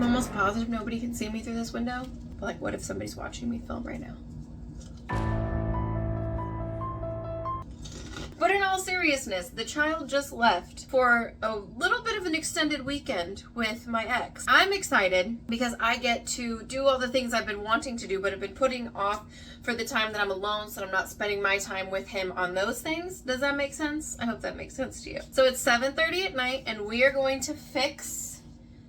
I'm almost positive nobody can see me through this window. But like, what if somebody's watching me film right now? But in all seriousness, the child just left for a little bit of an extended weekend with my ex. I'm excited because I get to do all the things I've been wanting to do, but have been putting off for the time that I'm alone, so I'm not spending my time with him on those things. Does that make sense? I hope that makes sense to you. So it's 7:30 at night, and we are going to fix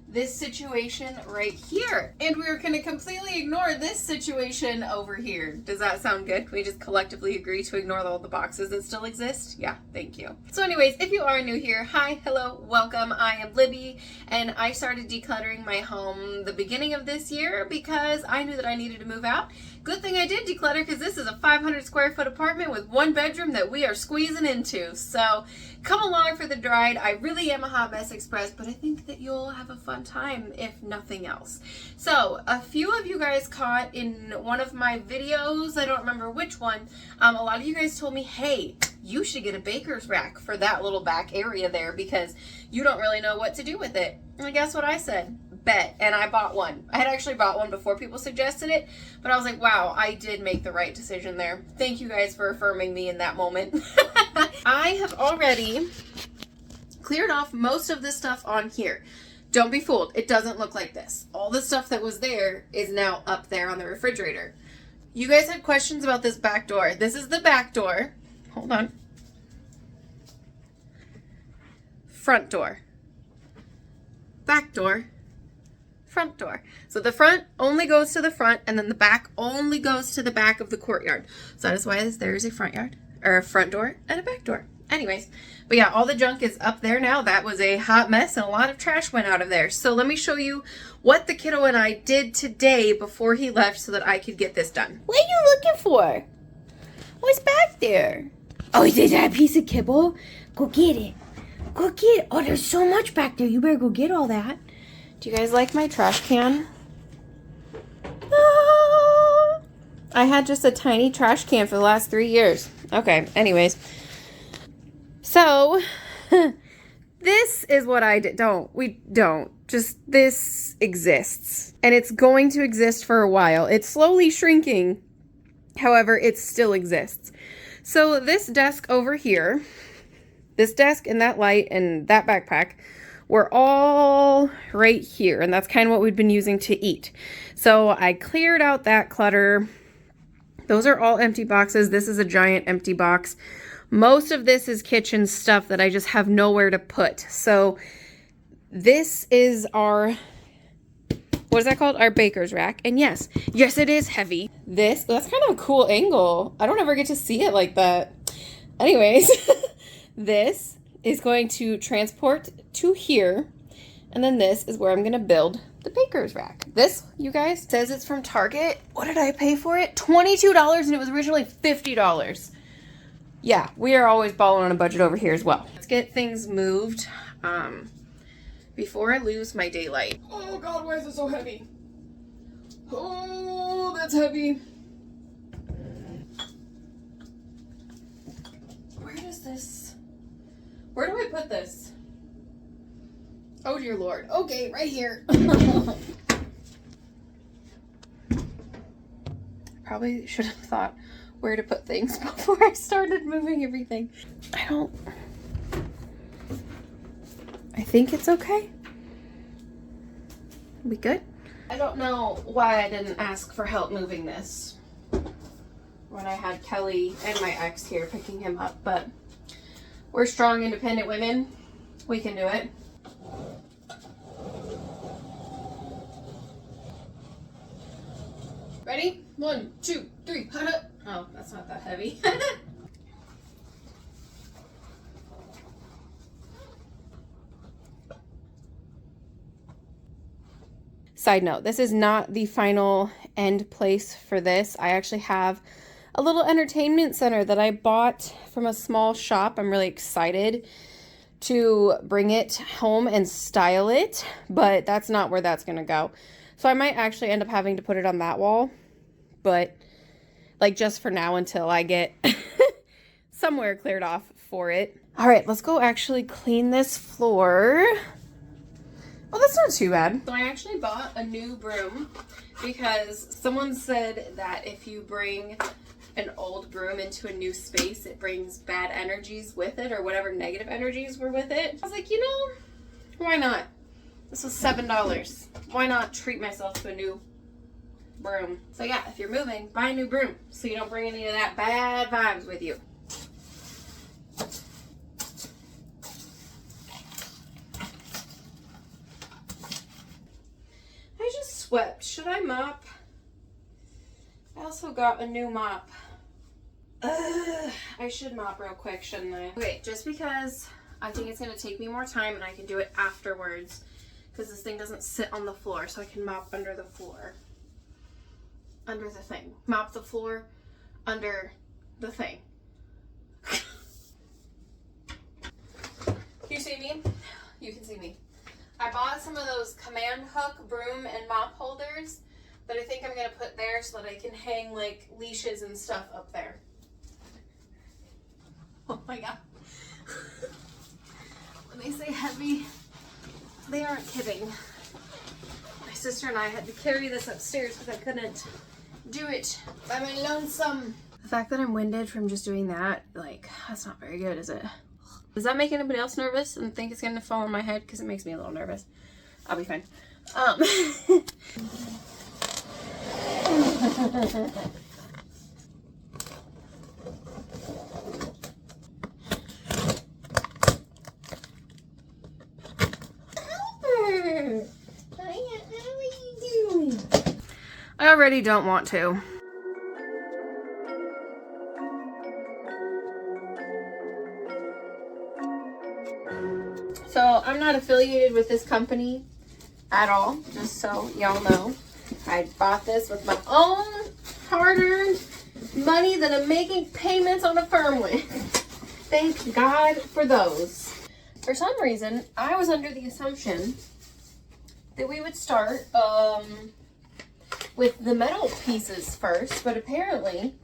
this situation right here. And we're going to completely ignore this situation over here. Does that sound good? Can we just collectively agree to ignore all the boxes that still exist? Yeah, thank you. So anyways, if you are new here, hi, hello, welcome. I am Libby, and I started decluttering my home the beginning of this year because I knew that I needed to move out. Good thing I did declutter, because this is a 500 square foot apartment with one bedroom that we are squeezing into. So come along for the ride. I really am a hot mess express, but I think that you'll have a fun time if nothing else. So a few of you guys caught in one of my videos, I don't remember which one, a lot of you guys told me, hey, you should get a baker's rack for that little back area there because you don't really know what to do with it. And guess what I said? Bet. And I bought one. I had actually bought one before people suggested it, but I was like, wow, I did make the right decision there. Thank you guys for affirming me in that moment. I have already cleared off most of the stuff on here. Don't be fooled. It doesn't look like this. All the stuff that was there is now up there on the refrigerator. You guys had questions about this back door. This is the back door. Hold on. Front door. Back door. Front door. So the front only goes to the front, and then the back only goes to the back of the courtyard. So that is why there is a front yard, or a front door and a back door. Anyways, but yeah, all the junk is up there now. That was a hot mess, and a lot of trash went out of there. So let me show you what the kiddo and I did today before he left so that I could get this done. What are you looking for? What's back there? Oh, is that a piece of kibble? Go get it. Go get it. Oh, there's so much back there. You better go get all that. Do you guys like my trash can? Ah, I had just a tiny trash can for the last 3 years. Okay, anyways. So, this is what I did. Just this exists. And it's going to exist for a while. It's slowly shrinking. However, it still exists. So this desk over here, this desk and that light and that backpack, we're all right here, and that's kind of what we've been using to eat. So I cleared out that clutter. Those are all empty boxes. This is a giant empty box. Most of this is kitchen stuff that I just have nowhere to put. So this is our, what is that called? Our baker's rack. And yes, it is heavy. That's kind of a cool angle. I don't ever get to see it like that. Anyways, this is going to transport to here, and then this is where I'm going to build the baker's rack. This, you guys, says it's from Target. What did I pay for it? $22, and it was originally $50. Yeah, we are always balling on a budget over here as well. Let's get things moved before I lose my daylight. Oh God, why is it so heavy? Oh, that's heavy. Where do I put this? Oh dear Lord. Okay, right here. Probably should have thought where to put things before I started moving everything. I think it's okay. We good? I don't know why I didn't ask for help moving this when I had Kelly and my ex here picking him up, but we're strong, independent women. We can do it. Ready? 1, 2, 3. Oh, that's not that heavy. Side note, this is not the final end place for this. I actually have a little entertainment center that I bought from a small shop. I'm really excited to bring it home and style it, but that's not where that's gonna go. So I might actually end up having to put it on that wall, but like just for now until I get somewhere cleared off for it. All right, let's go actually clean this floor Oh, that's not too bad. So I actually bought a new broom because someone said that if you bring an old broom into a new space, it brings bad energies with it, or whatever negative energies were with it. I was like, you know, why not? This was $7. Why not treat myself to a new broom? So yeah, if you're moving, buy a new broom so you don't bring any of that bad vibes with you. I just swept. Should I mop? I also got a new mop. I should mop real quick, shouldn't I? Okay, just because I think it's going to take me more time and I can do it afterwards because this thing doesn't sit on the floor, so I can mop under the floor. Under the thing. Mop the floor under the thing. You see me? You can see me. I bought some of those command hook broom and mop holders that I think I'm going to put there so that I can hang like leashes and stuff up there. Oh my god. When they say heavy, they aren't kidding. My sister and I had to carry this upstairs because I couldn't do it by my lonesome. The fact that I'm winded from just doing that, like, that's not very good, is it? Does that make anybody else nervous and think it's going to fall on my head? Because it makes me a little nervous. I'll be fine. I already don't want to. So I'm not affiliated with this company at all, just so y'all know. I bought this with my own hard-earned money that I'm making payments on a firm with. Thank God for those. For some reason, I was under the assumption that we would start with the metal pieces first, but apparently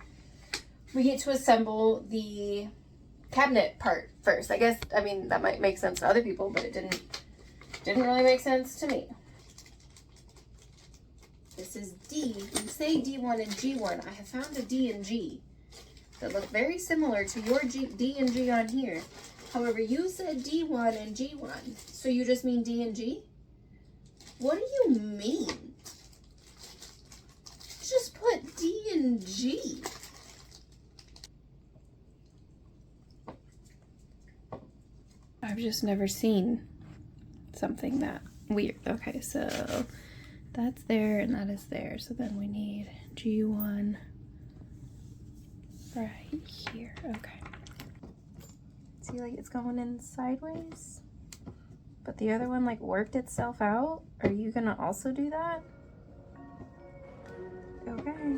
we get to assemble the cabinet part first. I guess, I mean, that might make sense to other people, but it didn't really make sense to me. This is D. You say D1 and G1. I have found a D and G that look very similar to your D and G on here. However, you said D1 and G1, so you just mean D and G? What do you mean? Just put D and G. I've just never seen something that weird. Okay, so that's there and that is there. So then we need G1 right here. Okay. See, like it's going in sideways, but the other one like worked itself out. Are you gonna also do that? Okay.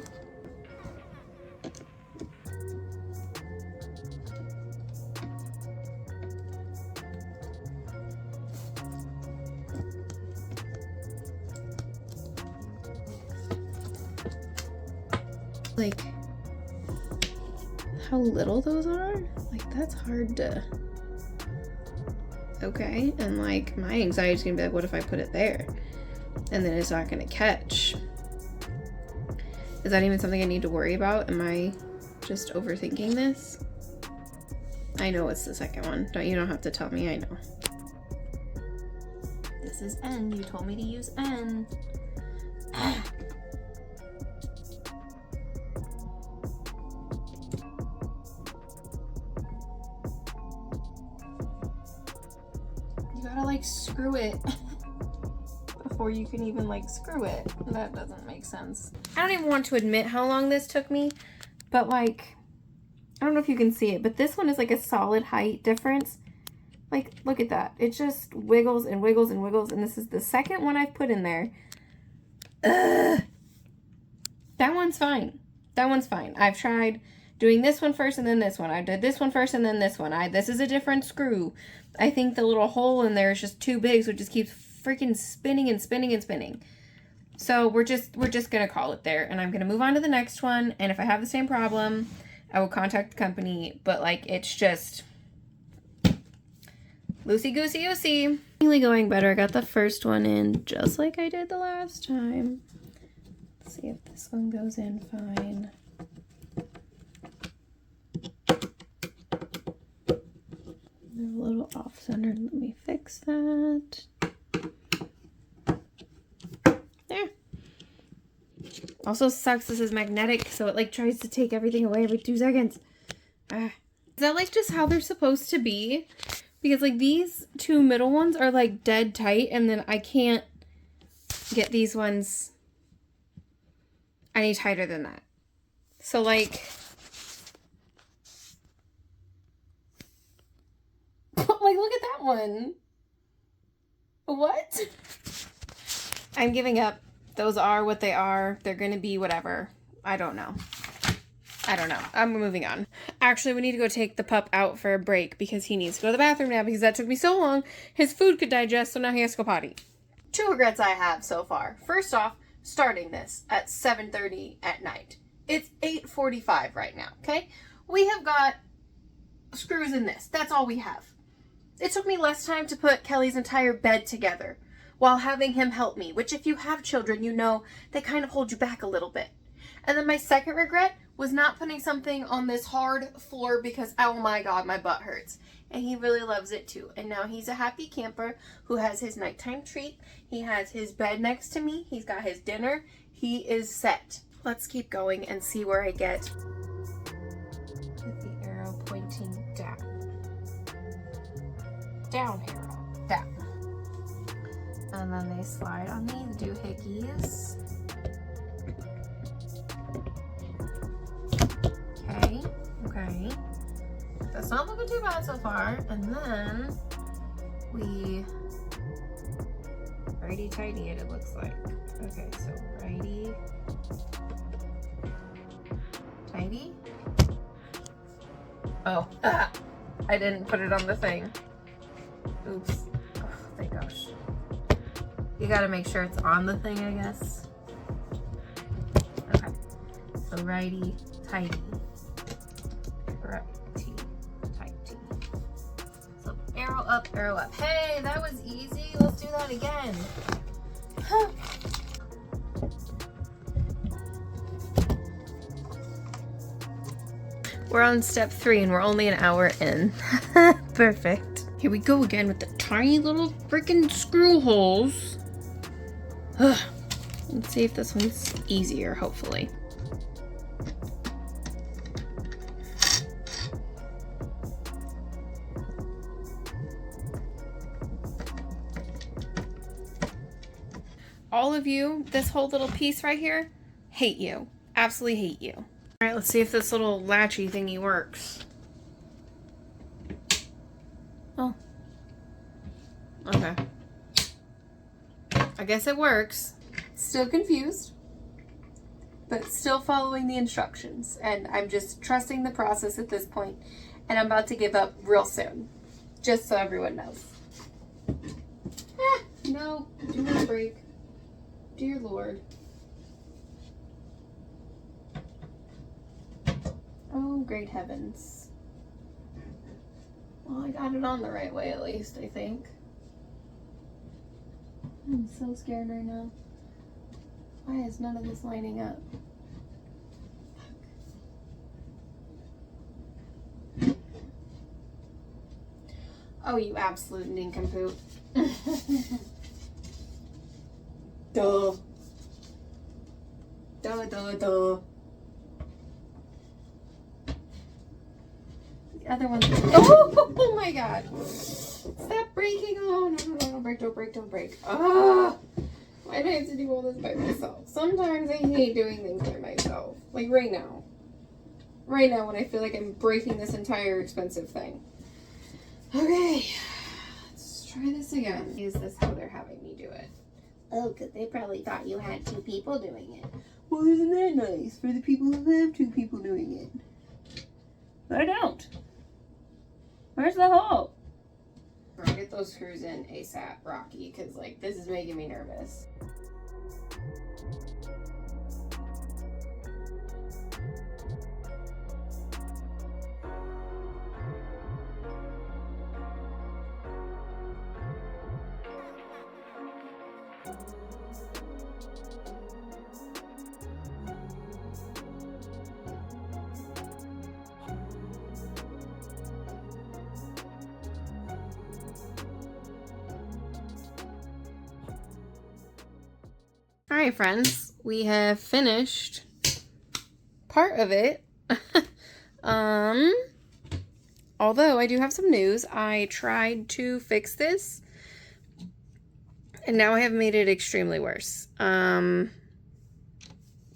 Like how little those are, like that's hard to. Okay, and like my anxiety's gonna be like, what if I put it there and then it's not gonna catch? Is that even something I need to worry about? Am I just overthinking this? I know it's the second one. You don't have to tell me, I know. This is N. You told me to use N. You gotta like screw it before you can even like screw it. That doesn't make sense. I don't even want to admit how long this took me, but like, I don't know if you can see it, but this one is like a solid height difference. Like, look at that. It just wiggles and wiggles and wiggles, and this is the second one I've put in there. Ugh. That one's fine. That one's fine. I've tried doing this one first and then this one. I did this one first and then this one. This is a different screw. I think the little hole in there is just too big, so it just keeps freaking spinning and spinning and spinning. So we're just gonna call it there, and I'm gonna move on to the next one, and if I have the same problem, I will contact the company, but like it's just loosey goosey. Really going better. I got the first one in just like I did the last time. Let's see if this one goes in fine. They're a little off-centered. Let me fix that. There. Also sucks this is magnetic, so it like tries to take everything away every 2 seconds. Is that like just how they're supposed to be? Because like these 2 middle ones are like dead tight, and then I can't get these ones any tighter than that. So like, look at that one. What? I'm giving up. Those are what they are. They're gonna be whatever. I don't know. I'm moving on. Actually, we need to go take the pup out for a break because he needs to go to the bathroom now because that took me so long. His food could digest, so now he has to go potty. 2 regrets I have so far. First off, starting this at 7:30 at night. It's 8:45 right now, okay? We have got screws in this. That's all we have. It took me less time to put Kelly's entire bed together while having him help me, which if you have children, you know they kind of hold you back a little bit. And then my second regret was not putting something on this hard floor because, oh my God, my butt hurts. And he really loves it too. And now he's a happy camper who has his nighttime treat. He has his bed next to me. He's got his dinner. He is set. Let's keep going and see where I get with the arrow pointing down. Down arrow. Down. And then they slide on these doohickeys. Okay. That's not looking too bad so far. And then we righty-tighty it looks like. Okay, so righty, tighty. Oh, I didn't put it on the thing. Oops. Oh, thank gosh. You gotta make sure it's on the thing, I guess. Okay, so righty, tighty. So arrow up, arrow up. Hey, that was easy. Let's do that again. Huh. We're on step 3 and we're only an hour in. Perfect. Here we go again with the tiny little freaking screw holes. Let's see if this one's easier, hopefully. All of you, this whole little piece right here, hate you. Absolutely hate you. All right, let's see if this little latchy thingy works. Oh. Okay. I guess it works. Still confused, but still following the instructions. And I'm just trusting the process at this point, and I'm about to give up real soon. Just so everyone knows. No, do not break. Dear Lord. Oh, great heavens. Well, I got it on the right way at least, I think. I'm so scared right now. Why is none of this lining up? Oh, you absolute nincompoop. Duh. Duh, duh, duh. The other one. Oh my God. Stop breaking. Oh, no, don't break, don't break, don't break. Ah. Why do I have to do all this by myself? Sometimes I hate doing things by myself. Like right now. Right now when I feel like I'm breaking this entire expensive thing. Okay. Let's try this again. Is this how they're having me do it? Oh, because they probably thought you had 2 people doing it. Well, isn't that nice for the people who have 2 people doing it? But I don't. Where's the hole? I'll get those screws in ASAP, Rocky, because, like, this is making me nervous. All right, friends, we have finished part of it. Although I do have some news. I tried to fix this and now I have made it extremely worse.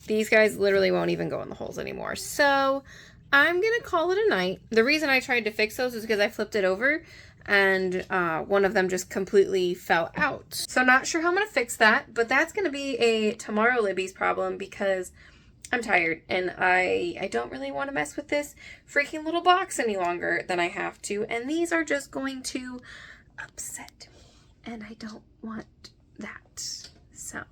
These guys literally won't even go in the holes anymore. So I'm going to call it a night. The reason I tried to fix those is because I flipped it over and one of them just completely fell out. So not sure how I'm going to fix that, but that's going to be a tomorrow Libby's problem because I'm tired and I don't really want to mess with this freaking little box any longer than I have to. And these are just going to upset me and I don't want that. So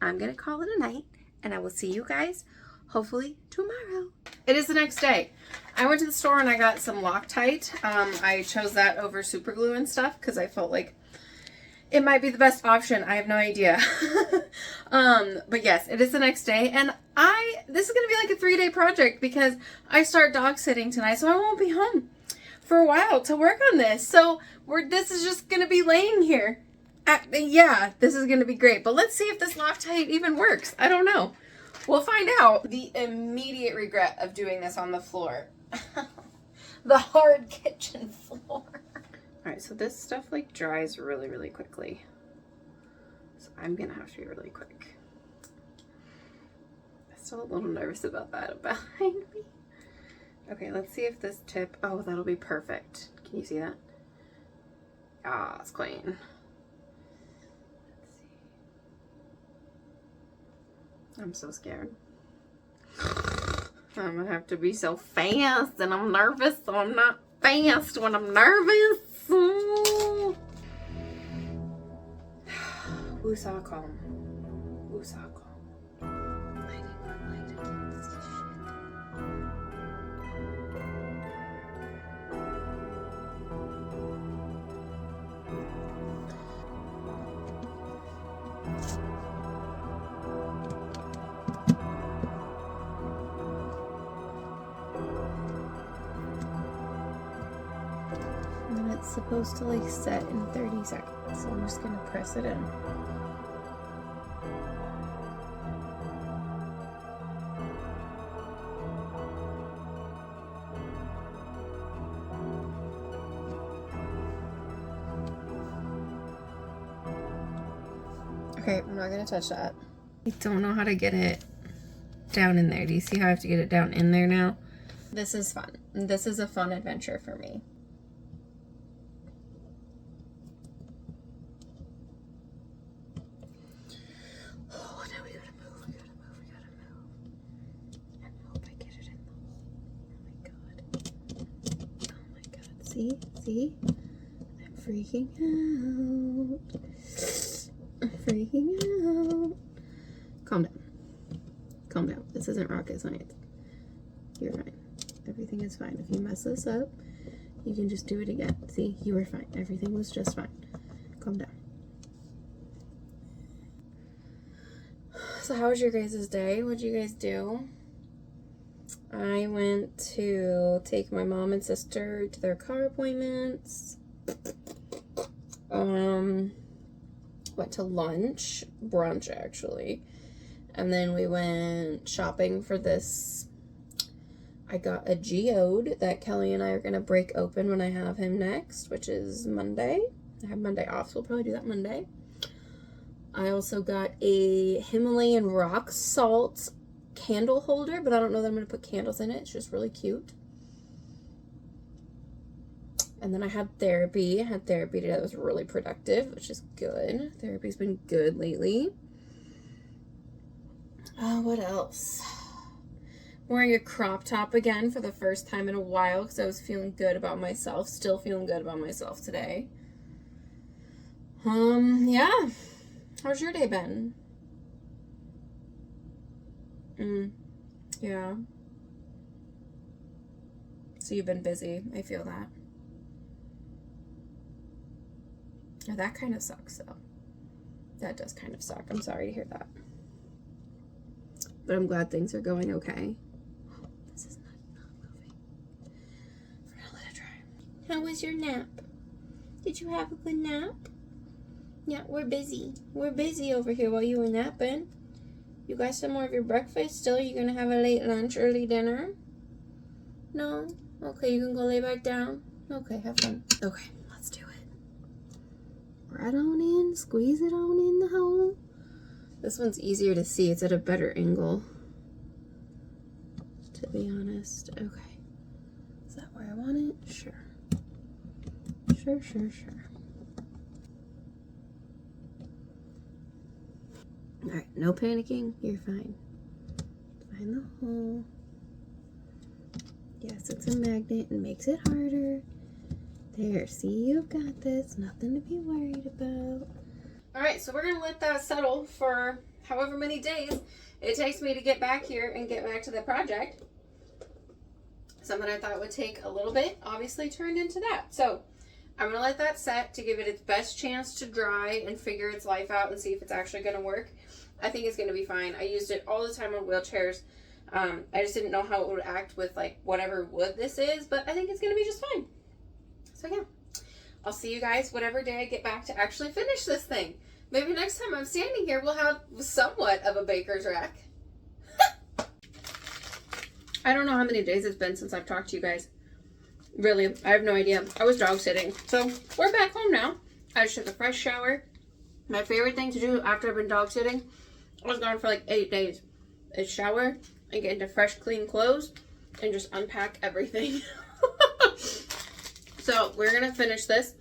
I'm going to call it a night and I will see you guys hopefully tomorrow. It is the next day. I went to the store and I got some Loctite. I chose that over super glue and stuff because I felt like it might be the best option. I have no idea. But yes, it is the next day and this is going to be like a 3-day project because I start dog sitting tonight, so I won't be home for a while to work on this. So this is just going to be laying here. Yeah, this is going to be great. But let's see if this Loctite even works. I don't know. We'll find out. The immediate regret of doing this on the floor. The hard kitchen floor. All right, so this stuff like dries really, really quickly. So I'm going to have to be really quick. I'm still a little nervous about that behind me. Okay, let's see if this tip, oh, that'll be perfect. Can you see that? Ah, it's clean. I'm so scared. I'm gonna have to be so fast and I'm nervous, so I'm not fast when I'm nervous. Woosah calm. Woosah calm. Lighting on light, I can't see shit. And it's supposed to like set in 30 seconds, so I'm just gonna press it in. Okay, I'm not gonna touch that. I don't know how to get it down in there. Do you see how I have to get it down in there now? This is fun. This is a fun adventure for me. Oh, now we gotta move, we gotta move, we gotta move. And hope I get it in the hole. Oh my god. Oh my god. See? See? I'm freaking out. I'm freaking out. Calm down. Calm down. This isn't rocket science. You're fine. Everything is fine. If you mess this up, you can just do it again. See? You were fine. Everything was just fine. Calm down. So how was your guys' day? What'd you guys do? I went to take my mom and sister to their car appointments. Went to lunch, brunch actually, and then we went shopping for this. I got a geode that Kelly and I are gonna break open when I have him next, which is Monday. I have Monday off, so we'll probably do that Monday. I also got a Himalayan rock salt candle holder, but I don't know that I'm gonna put candles in it. It's just really cute. And then I had therapy. I had therapy today that was really productive, which is good. Therapy's been good lately. What else? I'm wearing a crop top again for the first time in a while because I was feeling good about myself. Still feeling good about myself today. Yeah. How's your day been? Yeah. So you've been busy. I feel that. Oh, that kind of sucks, though. That does kind of suck. I'm sorry to hear that. But I'm glad things are going okay. This is not moving. We're gonna let it dry. How was your nap? Did you have a good nap? Yeah, we're busy. We're busy over here while you were napping. You got some more of your breakfast still? You gonna have a late lunch, early dinner? No? Okay, you can go lay back down. Okay, have fun. Okay, let's do it. Right on in, squeeze it on in the hole. This one's easier to see. It's at a better angle, to be honest. Okay. Is that where I want it? Sure. Sure. Alright, no panicking. You're fine. Find the hole. Yes, it's a magnet and makes it harder. There, see, you've got this. Nothing to be worried about. Alright, so we're going to let that settle for however many days it takes me to get back here and get back to the project. Something I thought would take a little bit, obviously turned into that. So, I'm going to let that set to give it its best chance to dry and figure its life out and see if it's actually going to work. I think it's going to be fine. I used it all the time on wheelchairs. I just didn't know how it would act with like whatever wood this is, but I think it's going to be just fine. So yeah, I'll see you guys whatever day I get back to actually finish this thing. Maybe next time I'm standing here, we'll have somewhat of a baker's rack. I don't know how many days it's been since I've talked to you guys. Really, I have no idea. I was dog sitting. So we're back home now. I just took a fresh shower. My favorite thing to do after I've been dog sitting, I was gone for like 8 days, is shower and get into fresh, clean clothes and just unpack everything. So we're going to finish this.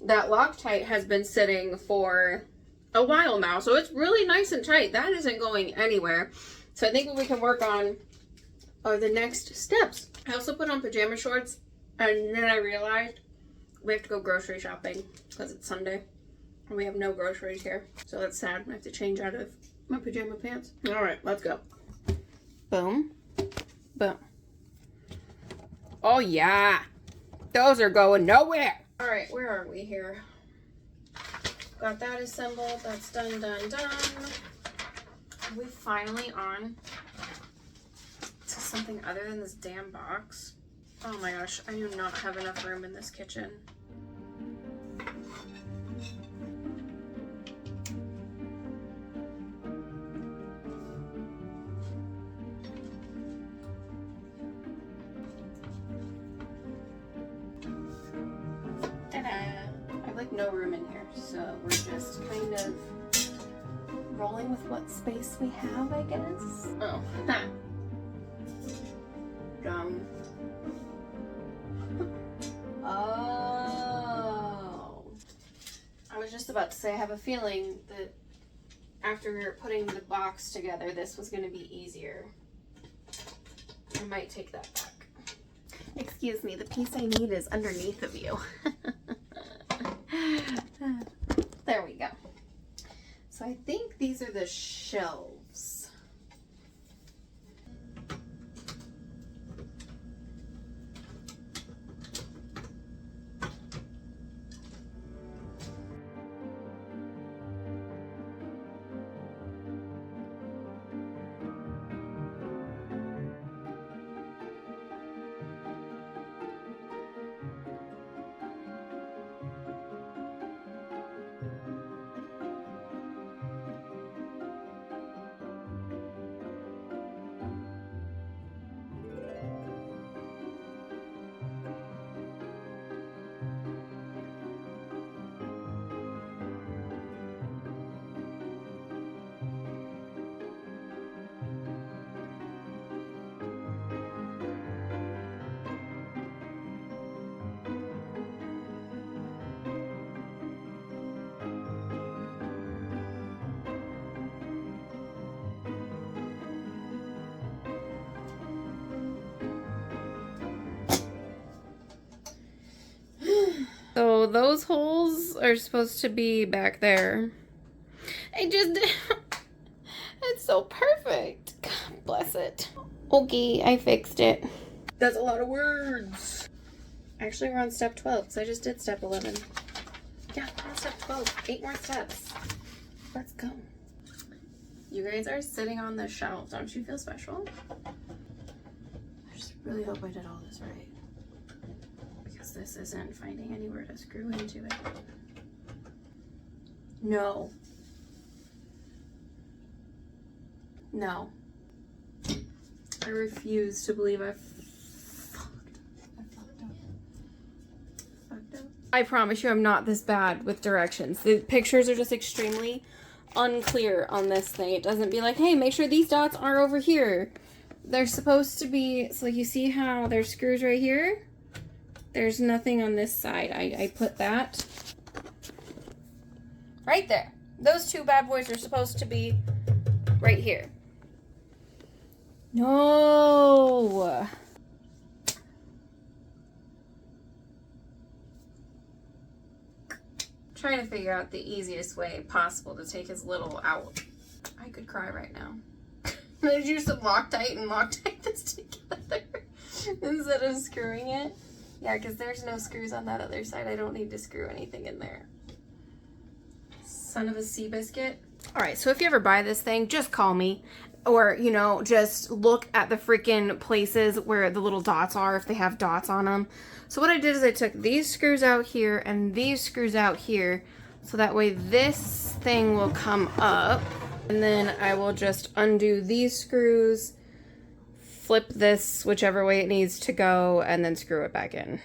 That Loctite has been sitting for a while now, so it's really nice and tight. That isn't going anywhere. So I think what we can work on are the next steps. I also put on pajama shorts, and then I realized we have to go grocery shopping because it's Sunday and we have no groceries here. So that's sad. I have to change out of my pajama pants. All right, let's go. Boom. Boom. Oh yeah. Those are going nowhere. All right, where are we here? Got that assembled. That's done. Are we finally on to something other than this damn box? Oh my gosh, I do not have enough room in this kitchen. Ta-da! I have like no room in here, so we're just kind of rolling with what space we have, I guess. Oh, ha! Dumb. Oh. I was just about to say, I have a feeling that after putting the box together, this was going to be easier. I might take that back. Excuse me, the piece I need is underneath of you. There we go. So I think these are the shelves. So those holes are supposed to be back there. It's so perfect. God bless it. Okay, I fixed it. That's a lot of words. Actually, we're on step 12 because I just did step 11. Yeah, we're on step 12. 8 more steps. Let's go. You guys are sitting on the shelf. Don't you feel special? I just really hope I did all this right. Because this isn't finding anywhere to screw into it. No. No. I refuse to believe I fucked up. I promise you I'm not this bad with directions. The pictures are just extremely unclear on this thing. It doesn't be like, hey, make sure these dots are over here. They're supposed to be, so you see how there's screws right here? There's nothing on this side. I put that right there. Those two bad boys are supposed to be right here. No. Trying to figure out the easiest way possible to take his little out. I could cry right now. Did you use some Loctite and Loctite this together instead of screwing it? Yeah, because there's no screws on that other side. I don't need to screw anything in there. Son of a sea biscuit. All right, so if you ever buy this thing, just call me. Or, you know, just look at the freaking places where the little dots are, if they have dots on them. So what I did is I took these screws out here and these screws out here. So that way this thing will come up. And then I will just undo these screws, flip this whichever way it needs to go, and then screw it back in.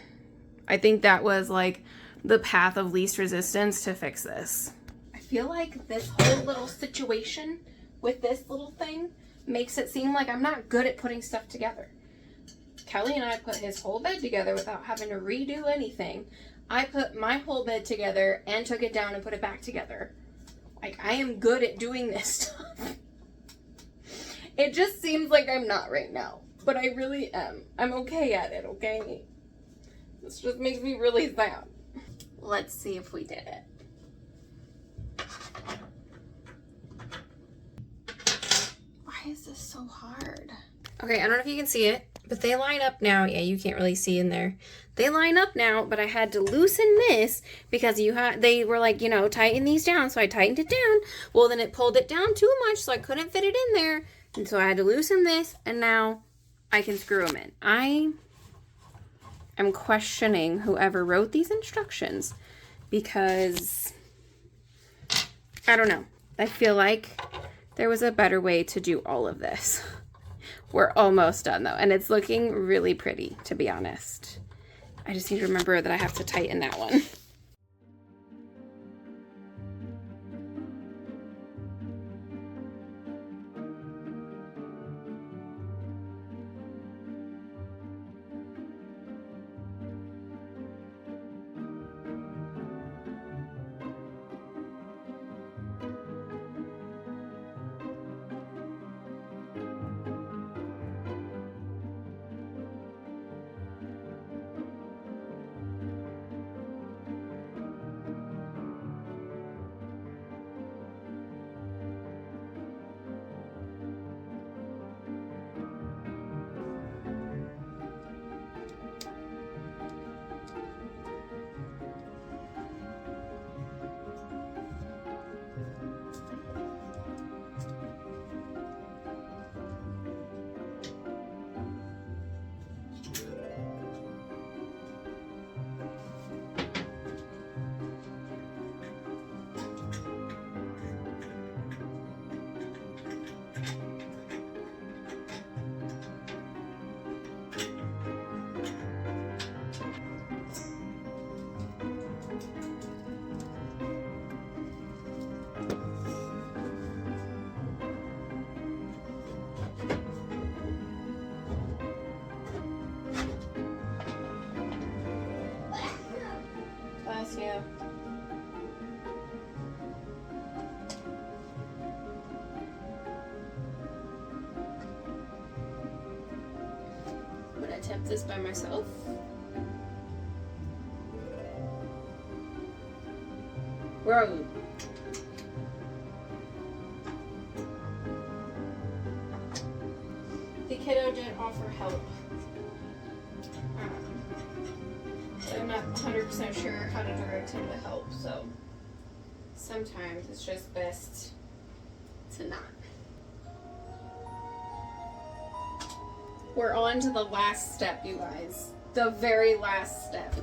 I think that was like the path of least resistance to fix this. I feel like this whole little situation with this little thing makes it seem like I'm not good at putting stuff together. Kelly and I put his whole bed together without having to redo anything. I put my whole bed together and took it down and put it back together. Like, I am good at doing this stuff. It just seems like I'm not right now, but I really am. I'm okay at it, okay? This just makes me really sad. Let's see if we did it. Why is this so hard? Okay, I don't know if you can see it, but they line up now. Yeah, you can't really see in there. They line up now, but I had to loosen this because they were like, you know, tighten these down. So I tightened it down. Well, then it pulled it down too much, so I couldn't fit it in there. And so I had to loosen this, and now I can screw them in. I am questioning whoever wrote these instructions because I don't know. I feel like there was a better way to do all of this. We're almost done though, and it's looking really pretty, to be honest. I just need to remember that I have to tighten that one. Yeah. I'm gonna attempt this by myself. Where are you? The kiddo did offer help. I'm not 100% sure how to direct him to help, so sometimes it's just best to not. We're on to the last step, you guys. The very last step.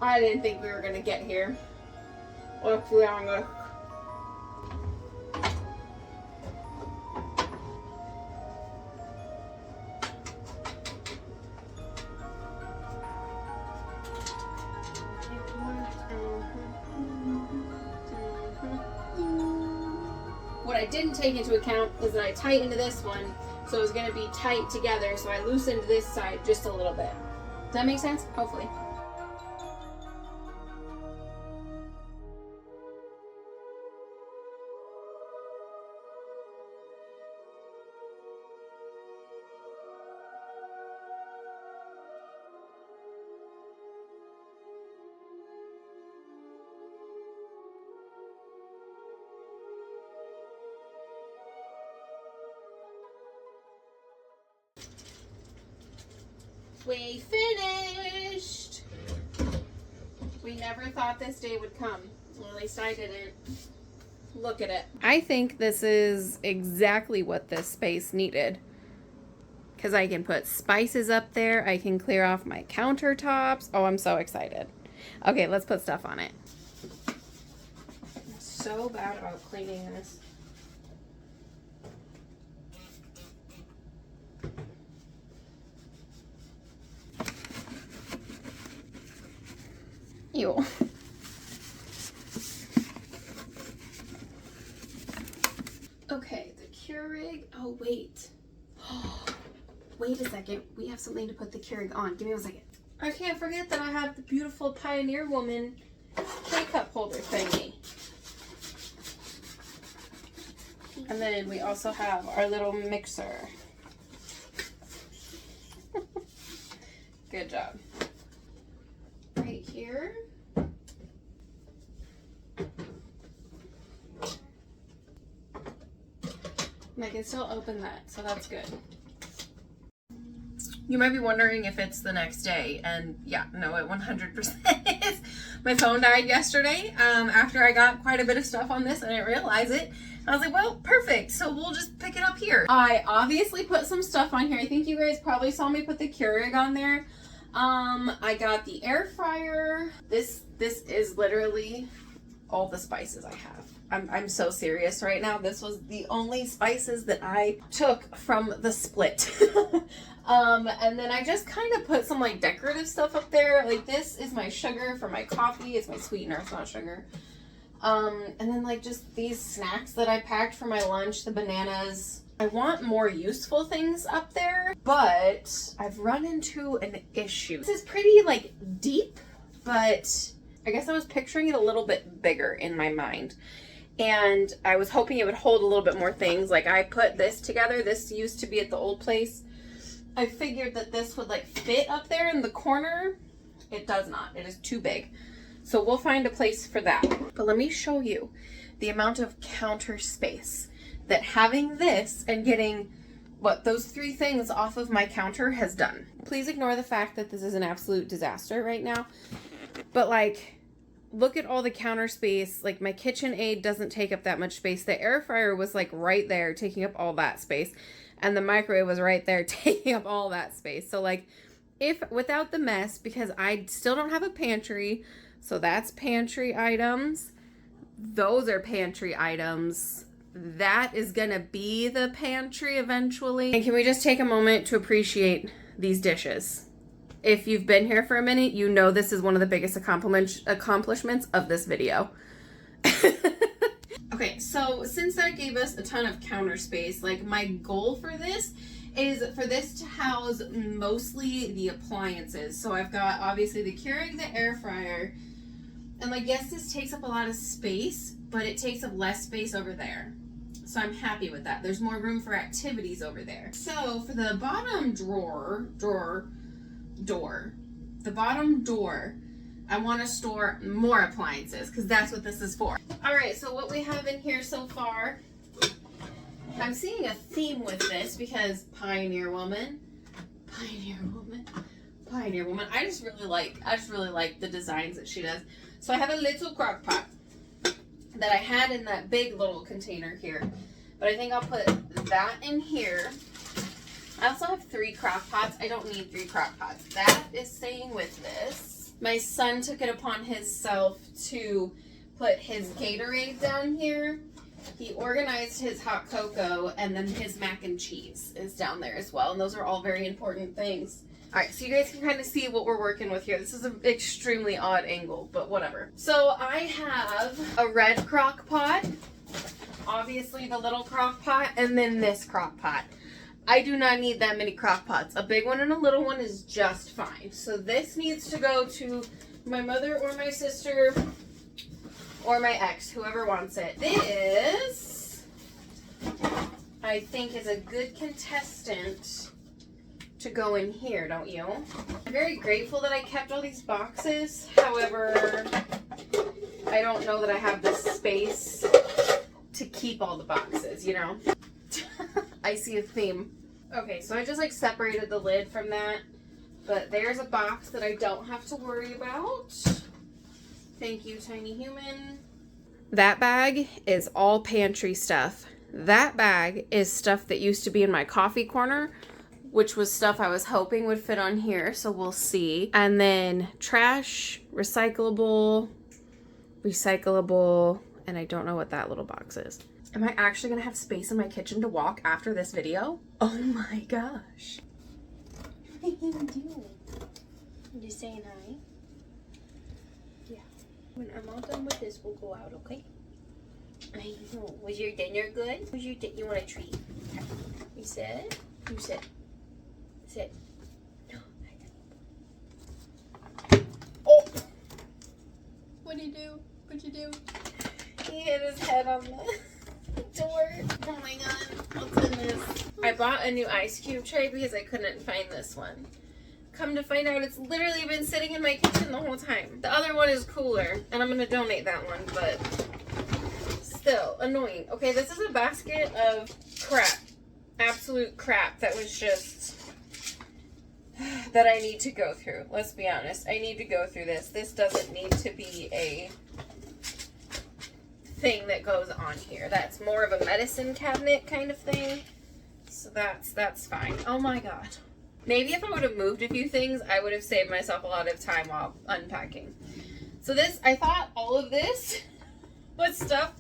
I didn't think we were gonna get here. I didn't take into account is that I tightened this one, so it was gonna be tight together, so I loosened this side just a little bit. Does that make sense? Hopefully. We finished! We never thought this day would come. Well, at least I didn't. Look at it. I think this is exactly what this space needed. Because I can put spices up there. I can clear off my countertops. Oh, I'm so excited. Okay, let's put stuff on it. I'm so bad about cleaning this. Ew. Okay, the Keurig. Oh, wait. Wait a second. We have something to put the Keurig on. Give me 1 second. I can't forget that I have the beautiful Pioneer Woman K-cup holder thingy. And then we also have our little mixer. Good job. Right here. And I can still open that, so that's good. You might be wondering if it's the next day, and yeah, no, it 100% is. My phone died yesterday after I got quite a bit of stuff on this. I didn't realize it. I was like, well, perfect, so we'll just pick it up here. I obviously put some stuff on here. I think you guys probably saw me put the Keurig on there. I got the air fryer. This is literally all the spices I have. I'm so serious right now. This was the only spices that I took from the split. And then I just kind of put some like decorative stuff up there. Like this is my sugar for my coffee. It's my sweetener, it's not sugar. And then like just these snacks that I packed for my lunch, the bananas. I want more useful things up there, but I've run into an issue. This is pretty like deep, but I guess I was picturing it a little bit bigger in my mind. And I was hoping it would hold a little bit more things. Like I put this together. This used to be at the old place. I figured that this would like fit up there in the corner. It does not. It is too big. So we'll find a place for that. But let me show you the amount of counter space that having this and getting what those 3 things off of my counter has done. Please ignore the fact that this is an absolute disaster right now. But like, look at all the counter space. Like my KitchenAid doesn't take up that much space. The air fryer was like right there taking up all that space. And the microwave was right there taking up all that space. So like if without the mess, because I still don't have a pantry. So that's pantry items. Those are pantry items. That is gonna be the pantry eventually. And can we just take a moment to appreciate these dishes? If you've been here for a minute, you know this is one of the biggest accomplishments of this video. Okay, so since that gave us a ton of counter space, like my goal for this is for this to house mostly the appliances. So I've got obviously the Keurig, the air fryer, and like yes, this takes up a lot of space, but it takes up less space over there. So I'm happy with that. There's more room for activities over there. So for the bottom the bottom door, I want to store more appliances because that's what this is for. All right, so what we have in here so far, I'm seeing a theme with this because Pioneer Woman. I just really like the designs that she does. So I have a little crock pot that I had in that big little container here, but I think I'll put that in here. I also have 3 crock pots. I don't need 3 crock pots. That is staying with this. My son took it upon himself to put his Gatorade down here. He organized his hot cocoa, and then his mac and cheese is down there as well. And those are all very important things. All right, so you guys can kind of see what we're working with here. This is an extremely odd angle, but whatever. So I have a red crock pot. obviously the little crock pot, and then this crock pot. I do not need that many crock pots. A big one and a little one is just fine. So this needs to go to my mother or my sister or my ex, whoever wants it. This, I think, is a good contestant to go in here, don't you? I'm very grateful that I kept all these boxes. However, I don't know that I have the space to keep all the boxes, you know? I see a theme. Okay, so I just like separated the lid from that, but there's a box that I don't have to worry about. Thank you, tiny human. That bag is all pantry stuff. That bag is stuff that used to be in my coffee corner, which was stuff I was hoping would fit on here, so we'll see. And then trash, recyclable, and I don't know what that little box is. Am I actually gonna have space in my kitchen to walk after this video? Oh my gosh. What are you doing? I'm just saying hi. Yeah. When I'm all done with this, we'll go out, okay? I know. Was your dinner good? Was your you want a treat? You said? You said. Sit. No. Oh! What'd you do? What'd you do? He hit his head on the door. Oh my god. What's in this? I bought a new ice cube tray because I couldn't find this one. Come to find out, it's literally been sitting in my kitchen the whole time. The other one is cooler, and I'm gonna donate that one, but still annoying. Okay, this is a basket of crap. Absolute crap that was just that I need to go through. Let's be honest. I need to go through this. This doesn't need to be a thing that goes on here. That's more of a medicine cabinet kind of thing. So that's fine. Oh my god. Maybe if I would have moved a few things, I would have saved myself a lot of time while unpacking. So this, I thought all of this was stuff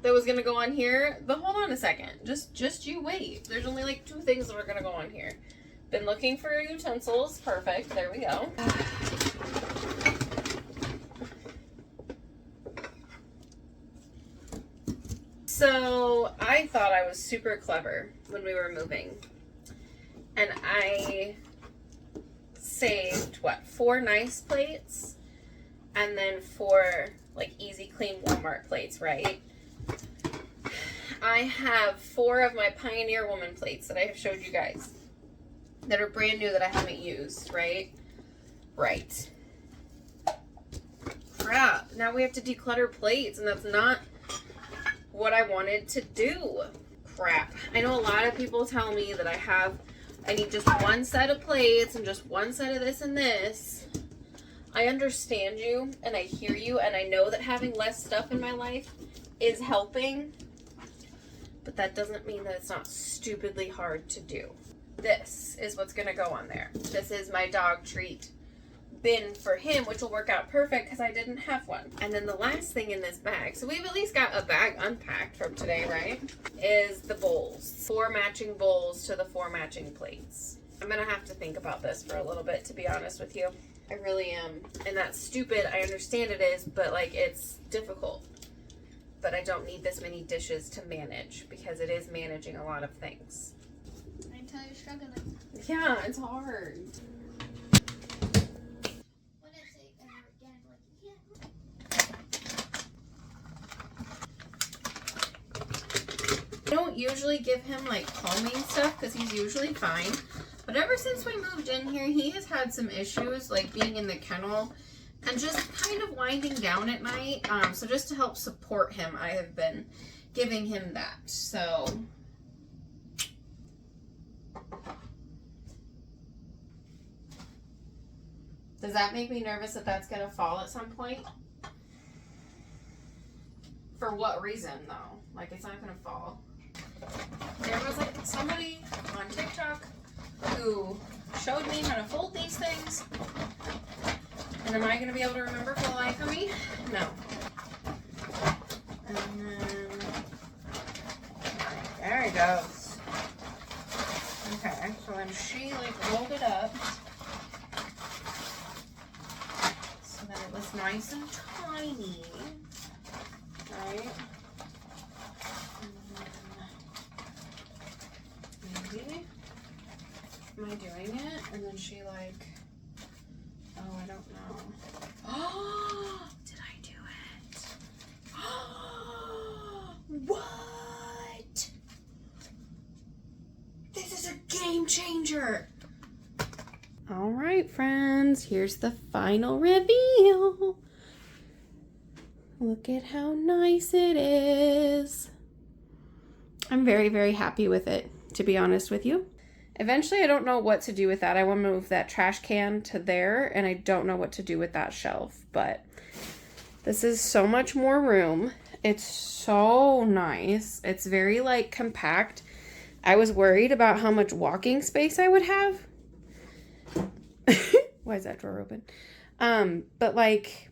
that was gonna go on here, but hold on a second. Just you wait. There's only like 2 things that are gonna go on here. Been looking for utensils. Perfect. There we go. So I thought I was super clever when we were moving. And I saved, what, 4 nice plates? And then 4, like, easy clean Walmart plates, right? I have 4 of my Pioneer Woman plates that I have showed you guys that are brand new that I haven't used, right? Right. Crap. Now we have to declutter plates, and that's not what I wanted to do. Crap. I know a lot of people tell me that I need just 1 set of plates and just 1 set of this and this. I understand you, and I hear you, and I know that having less stuff in my life is helping, but that doesn't mean that it's not stupidly hard to do. This is what's gonna go on there. This is my dog treat bin for him, which will work out perfect because I didn't have one. And then the last thing in this bag, so we've at least got a bag unpacked from today, right? Is the bowls. 4 matching bowls to the 4 matching plates. I'm gonna have to think about this for a little bit, to be honest with you. I really am. And that's stupid, I understand it is, but like it's difficult. But I don't need this many dishes to manage because it is managing a lot of things. I can tell you're struggling. Yeah, it's hard. What is it again? I don't usually give him like calming stuff because he's usually fine. But ever since we moved in here, he has had some issues like being in the kennel and just kind of winding down at night. So just to help support him, I have been giving him that. So does that make me nervous that that's gonna fall at some point? For what reason though? Like it's not gonna fall. There was like somebody on TikTok who showed me how to fold these things. And am I gonna be able to remember for the life of me? No. And then there it goes. Okay, so then she like rolled it up so that it was nice and tiny. Right? And then she like, oh, I don't know. Oh, did I do it? What? This is a game changer. All right, friends, here's the final reveal. Look at how nice it is. I'm very, very happy with it, to be honest with you. Eventually, I don't know what to do with that. I want to move that trash can to there, and I don't know what to do with that shelf, but this is so much more room. It's so nice. It's very, like, compact. I was worried about how much walking space I would have. Why is that drawer open? But, like,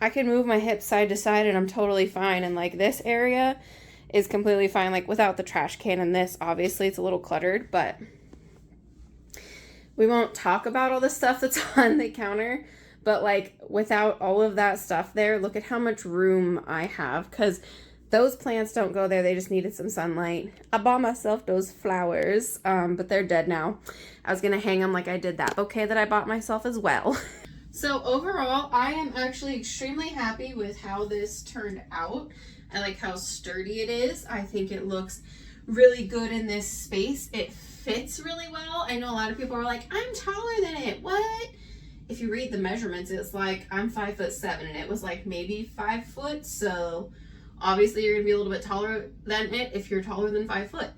I can move my hips side to side, and I'm totally fine, and, like, this area is completely fine, like, without the trash can and this. Obviously, it's a little cluttered, but we won't talk about all the stuff that's on the counter, but like without all of that stuff there, look at how much room I have, because those plants don't go there. They just needed some sunlight. I bought myself those flowers, but they're dead now. I was going to hang them like I did that bouquet that I bought myself as well. So overall, I am actually extremely happy with how this turned out. I like how sturdy it is. I think it looks really good in this space. It fits really well. I know a lot of people are like, I'm taller than it. What? If you read the measurements, it's like I'm 5'7" and it was like maybe 5 foot. So obviously you're gonna be a little bit taller than it if you're taller than 5 foot.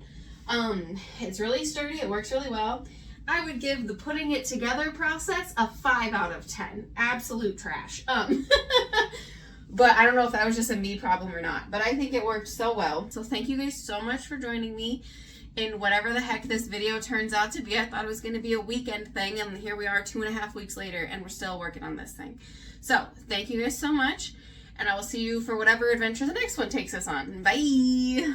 It's really sturdy. It works really well. I would give the putting it together process a 5 out of 10. Absolute trash. But I don't know if that was just a me problem or not, but I think it worked so well. So thank you guys so much for joining me in whatever the heck this video turns out to be. I thought it was going to be a weekend thing, and here we are 2.5 weeks later, and we're still working on this thing. So thank you guys so much, and I will see you for whatever adventure the next one takes us on. Bye!